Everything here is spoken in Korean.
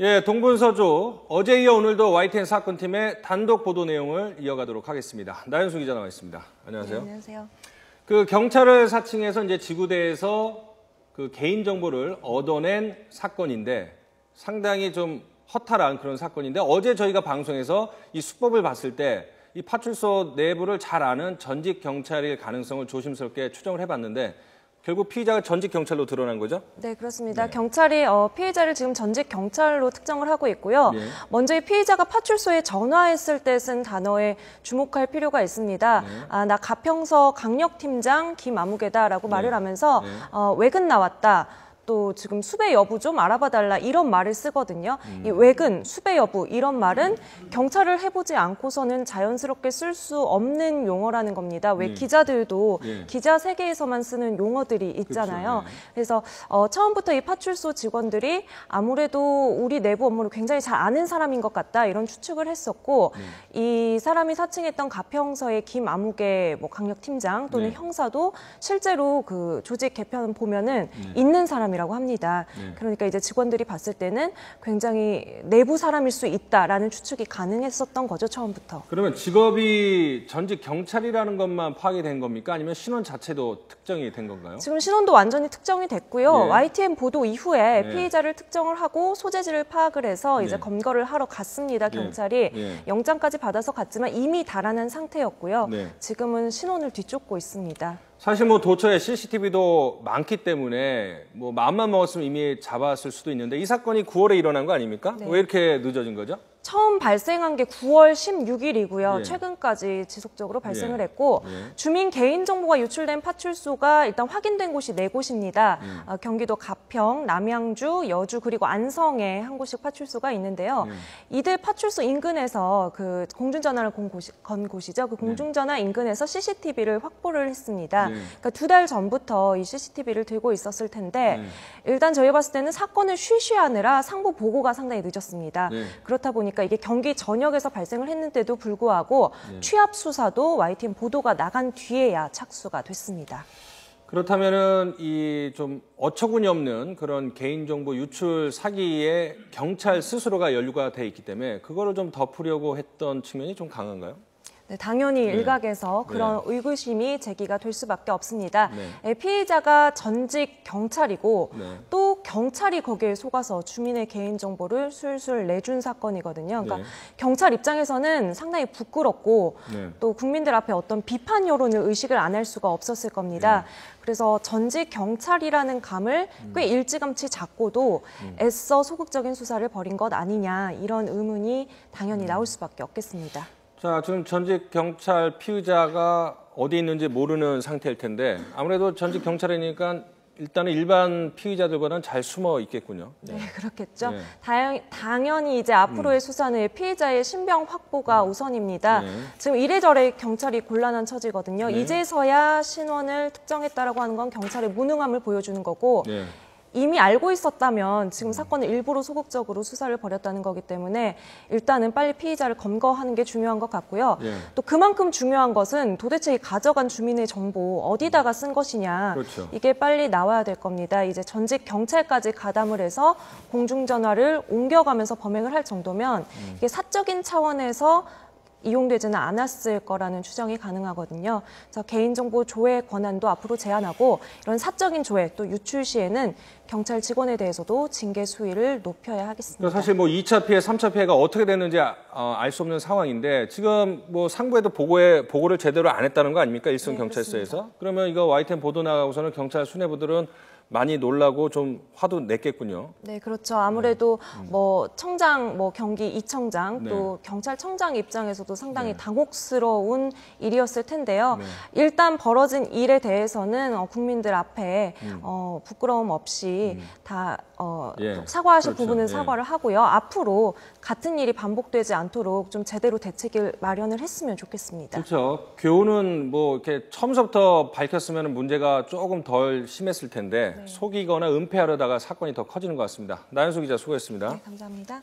예, 동분서주 어제 이어 오늘도 YTN 사건팀의 단독 보도 내용을 이어가도록 하겠습니다. 나연수 기자 나와 있습니다. 안녕하세요. 네, 안녕하세요. 그 경찰을 사칭해서 이제 지구대에서 그 개인 정보를 얻어낸 사건인데 상당히 좀 허탈한 그런 사건인데 어제 저희가 방송에서 이 수법을 봤을 때 이 파출소 내부를 잘 아는 전직 경찰일 가능성을 조심스럽게 추정을 해봤는데 결국 피의자가 전직 경찰로 드러난 거죠? 네, 그렇습니다. 네. 경찰이 피해자를 지금 전직 경찰로 특정을 하고 있고요. 네. 먼저 이 피의자가 파출소에 전화했을 때 쓴 단어에 주목할 필요가 있습니다. 네. 나 가평서 강력팀장 김아무개다라고 네. 말을 하면서 네. 외근 나왔다. 또 지금 수배 여부 좀 알아봐달라 이런 말을 쓰거든요. 이 외근, 수배 여부 이런 말은 경찰을 해보지 않고서는 자연스럽게 쓸 수 없는 용어라는 겁니다. 왜 기자들도 기자 세계에서만 쓰는 용어들이 있잖아요. 그렇죠. 그래서 처음부터 이 파출소 직원들이 아무래도 우리 내부 업무를 굉장히 잘 아는 사람인 것 같다 이런 추측을 했었고 이 사람이 사칭했던 가평서의 김아무개 뭐 강력팀장 또는 형사도 실제로 그 조직 개편 보면은 있는 사람이라고 합니다. 그러니까 이제 직원들이 봤을 때는 굉장히 내부 사람일 수 있다라는 추측이 가능했었던 거죠, 처음부터. 그러면 직업이 전직 경찰이라는 것만 파악이 된 겁니까? 아니면 신원 자체도 특정이 된 건가요? 지금 신원도 완전히 특정이 됐고요. 네. YTN 보도 이후에 네. 피의자를 특정을 하고 소재지를 파악을 해서 이제 검거를 하러 갔습니다, 경찰이. 영장까지 받아서 갔지만 이미 달아난 상태였고요. 지금은 신원을 뒤쫓고 있습니다. 사실 뭐 도처에 CCTV도 많기 때문에 뭐 마음만 먹었으면 이미 잡았을 수도 있는데 이 사건이 9월에 일어난 거 아닙니까? 왜 이렇게 늦어진 거죠? 처음 발생한 게 9월 16일이고요. 최근까지 지속적으로 발생을 했고 주민 개인정보가 유출된 파출소가 일단 확인된 곳이 4곳입니다. 경기도 가평, 남양주, 여주 그리고 안성에 한 곳씩 파출소가 있는데요. 이들 파출소 인근에서 그 공중전화를 건 곳이죠. 그 공중전화 인근에서 CCTV를 확보를 했습니다. 그러니까 2달 전부터 이 CCTV를 들고 있었을 텐데 일단 저희 봤을 때는 사건을 쉬쉬하느라 상부 보고가 상당히 늦었습니다. 그렇다 보니까 이게 경기 전역에서 발생을 했는데도 불구하고 취합 수사도 YTN 보도가 나간 뒤에야 착수가 됐습니다. 그렇다면은 이 좀 어처구니 없는 그런 개인정보 유출 사기에 경찰 스스로가 연루가 돼 있기 때문에 그거를 좀 덮으려고 했던 측면이 좀 강한가요? 네, 당연히 일각에서 그런 의구심이 제기가 될 수밖에 없습니다. 피의자가 전직 경찰이고 또 경찰이 거기에 속아서 주민의 개인정보를 술술 내준 사건이거든요. 그러니까 경찰 입장에서는 상당히 부끄럽고 또 국민들 앞에 어떤 비판 여론을 의식을 안 할 수가 없었을 겁니다. 그래서 전직 경찰이라는 감을 꽤 일찌감치 잡고도 애써 소극적인 수사를 벌인 것 아니냐 이런 의문이 당연히 나올 수밖에 없겠습니다. 자, 지금 전직 경찰 피의자가 어디 있는지 모르는 상태일 텐데 아무래도 전직 경찰이니까 일단은 일반 피의자들보다는 잘 숨어 있겠군요. 네, 그렇겠죠. 당연히 이제 앞으로의 수사는 피의자의 신병 확보가 우선입니다. 지금 이래저래 경찰이 곤란한 처지거든요. 이제서야 신원을 특정했다라고 하는 건 경찰의 무능함을 보여주는 거고 이미 알고 있었다면 지금 사건을 일부러 소극적으로 수사를 벌였다는 거기 때문에 일단은 빨리 피의자를 검거하는 게 중요한 것 같고요. 또 그만큼 중요한 것은 도대체 이 가져간 주민의 정보 어디다가 쓴 것이냐. 이게 빨리 나와야 될 겁니다. 이제 전직 경찰까지 가담을 해서 공중전화를 옮겨가면서 범행을 할 정도면 이게 사적인 차원에서 이용되지는 않았을 거라는 추정이 가능하거든요. 그래서 개인정보 조회 권한도 앞으로 제한하고 이런 사적인 조회 또 유출 시에는 경찰 직원에 대해서도 징계 수위를 높여야 하겠습니다. 사실 뭐 2차 피해, 3차 피해가 어떻게 됐는지 알 수 없는 상황인데 지금 뭐 상부에도 보고를 제대로 안 했다는 거 아닙니까? 일선 경찰서에서. 그러면 이거 YTN 보도 나가고서는 경찰 수뇌부들은 많이 놀라고 좀 화도 냈겠군요. 네, 그렇죠. 아무래도 뭐 청장, 뭐 경기 이청장 또 경찰청장 입장에서도 상당히 당혹스러운 일이었을 텐데요. 일단 벌어진 일에 대해서는 국민들 앞에 부끄러움 없이 다 사과하실 부분은 사과를 하고요. 앞으로 같은 일이 반복되지 않도록 좀 제대로 대책을 마련을 했으면 좋겠습니다. 그렇죠. 교훈은 뭐 이렇게 처음부터 밝혔으면 문제가 조금 덜 심했을 텐데 속이거나 은폐하려다가 사건이 더 커지는 것 같습니다. 나연수 기자 수고했습니다. 네, 감사합니다.